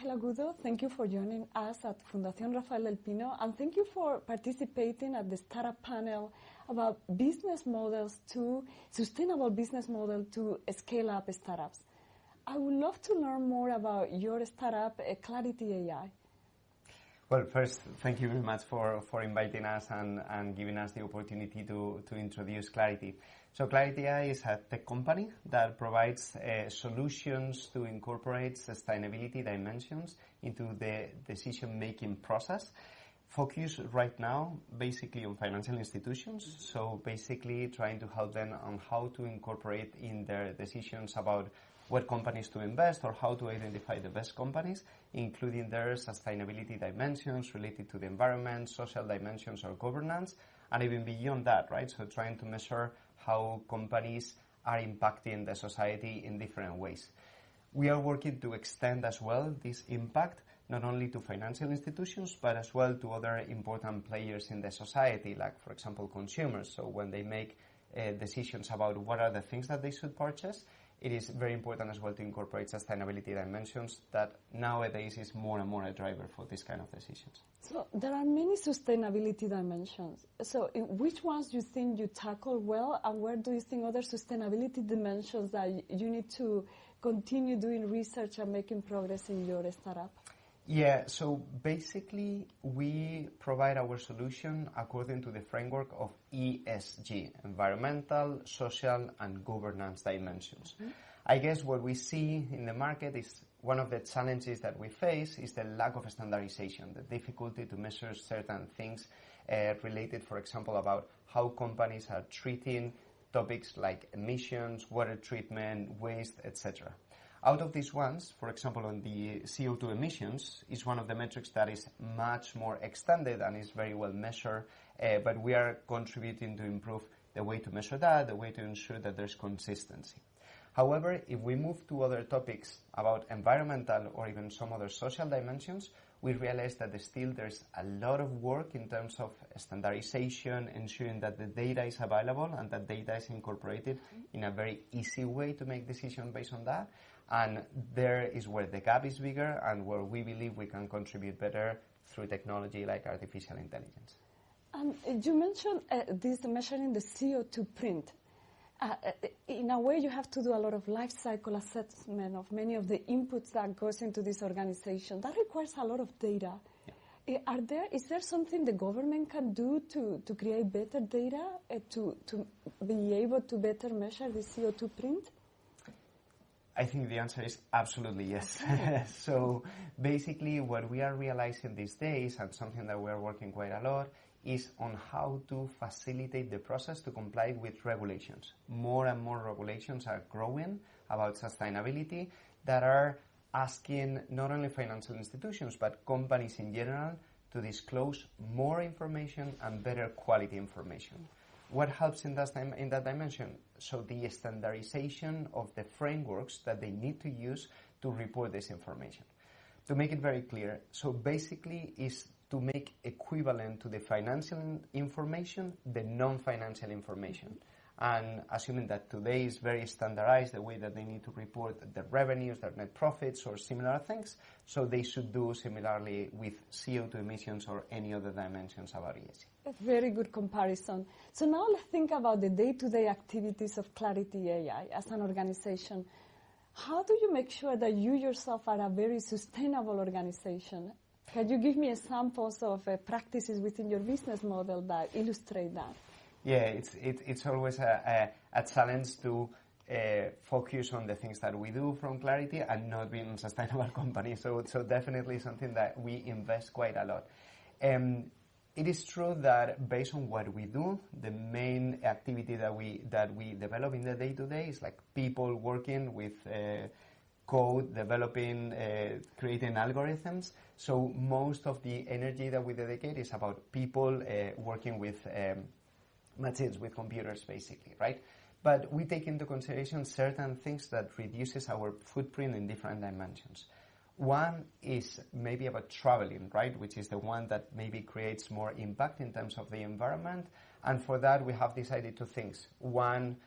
Ángel Agudo. Thank you for joining us at Fundación Rafael Pino, and thank you for participating at the startup panel about business models to sustainable business model to scale up startups. I would love to learn more about your startup, Clarity AI. Well, first, thank you very much for inviting us and giving us the opportunity to introduce Clarity. So Clarity AI is a tech company that provides solutions to incorporate sustainability dimensions into the decision-making process. Focus right now basically on financial institutions, so basically trying to help them on how to incorporate in their decisions about what companies to invest or how to identify the best companies, including their sustainability dimensions related to the environment, social dimensions or governance, and even beyond that, right? So trying to measure how companies are impacting the society in different ways. We are working to extend as well this impact not only to financial institutions, but as well to other important players in the society, like, for example, consumers. So when they make decisions about what are the things that they should purchase, it is very important as well to incorporate sustainability dimensions that nowadays is more and more a driver for this kind of decisions. So there are many sustainability dimensions. So which ones do you think you tackle well, and where do you think other sustainability dimensions that you need to continue doing research and making progress in your startup? Yeah, so basically we provide our solution according to the framework of ESG, environmental, social, and governance dimensions. Mm-hmm. I guess what we see in the market is one of the challenges that we face is the lack of standardization, the difficulty to measure certain things related, for example, about how companies are treating topics like emissions, water treatment, waste, etc. Out of these ones, for example, on the CO2 emissions, is one of the metrics that is much more extended and is very well measured, but we are contributing to improve the way to measure that, the way to ensure that there's consistency. However, if we move to other topics about environmental or even some other social dimensions, we realize that there's a lot of work in terms of standardization, ensuring that the data is available and that data is incorporated in a very easy way to make decisions based on that. And there is where the gap is bigger and where we believe we can contribute better through technology like artificial intelligence. You mentioned this measuring the CO2 print. In a way, you have to do a lot of life cycle assessment of many of the inputs that goes into this organization. That requires a lot of data. Yeah. Is there something the government can do to create better data, to be able to better measure the CO2 print? I think the answer is absolutely yes. So basically what we are realizing these days, and something that we are working quite a lot, is on how to facilitate the process to comply with regulations. More and more regulations are growing about sustainability that are asking not only financial institutions but companies in general to disclose more information and better quality information. What helps in that dimension? So the standardization of the frameworks that they need to use to report this information. To make it very clear, so basically is to make equivalent to the financial information the non-financial information. And assuming that today is very standardized, the way that they need to report their revenues, their net profits, or similar things, so they should do similarly with CO2 emissions or any other dimensions about ESG. A very good comparison. So now let's think about the day-to-day activities of Clarity AI as an organization. How do you make sure that you yourself are a very sustainable organization? Can you give me examples of practices within your business model that illustrate that? Yeah, it's always a challenge to focus on the things that we do from Clarity and not being a sustainable company. So definitely something that we invest quite a lot. It is true that based on what we do, the main activity that we develop in the day-to-day is like people working with code, developing, creating algorithms. So most of the energy that we dedicate is about people working with machines, with computers basically, right? But we take into consideration certain things that reduces our footprint in different dimensions. One is maybe about traveling, right? Which is the one that maybe creates more impact in terms of the environment. And for that, we have decided two things. One,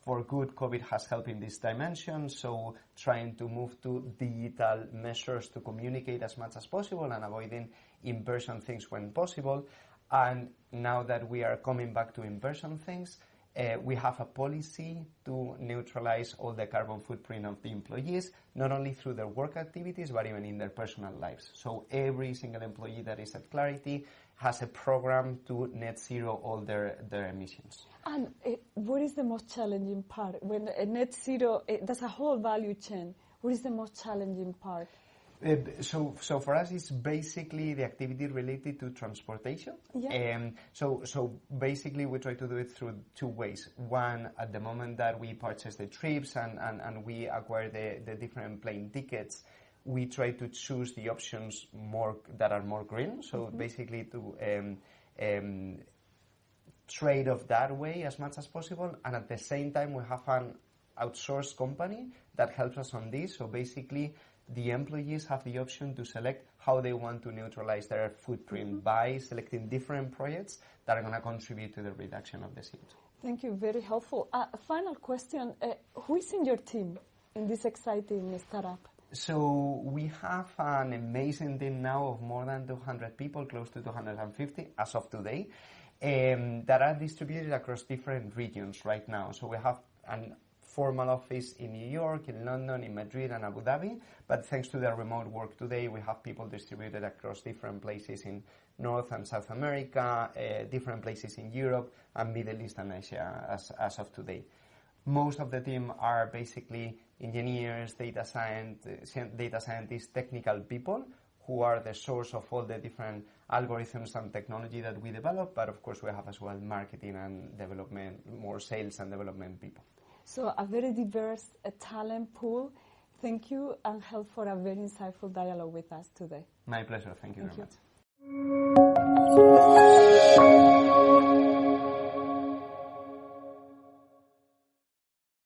for good, COVID has helped in this dimension, so trying to move to digital measures to communicate as much as possible and avoiding in-person things when possible. And now that we are coming back to in-person things, we have a policy to neutralize all the carbon footprint of the employees, not only through their work activities, but even in their personal lives. So every single employee that is at Clarity has a program to net zero all their emissions. And what is the most challenging part? When net zero, there's a whole value chain. What is the most challenging part? So for us, it's basically the activity related to transportation. Yeah. So basically, we try to do it through two ways. One, at the moment that we purchase the trips and we acquire the different plane tickets, we try to choose the options that are more green. So basically to trade off that way as much as possible. And at the same time, we have an outsourced company that helps us on this. So basically, the employees have the option to select how they want to neutralize their footprint by selecting different projects that are going to contribute to the reduction of the CO2. Thank you, very helpful. Final question, who is in your team in this exciting startup? So we have an amazing team now of more than 200 people, close to 250 as of today, that are distributed across different regions right now. So we have an formal office in New York, in London, in Madrid and Abu Dhabi, but thanks to the remote work today, we have people distributed across different places in North and South America, different places in Europe and Middle East and Asia as of today. Most of the team are basically engineers, data scientists, technical people who are the source of all the different algorithms and technology that we develop, but of course we have as well marketing and development, more sales and development people. So a very diverse talent pool. Thank you, Ángel, for a very insightful dialogue with us today. My pleasure. Thank you very much.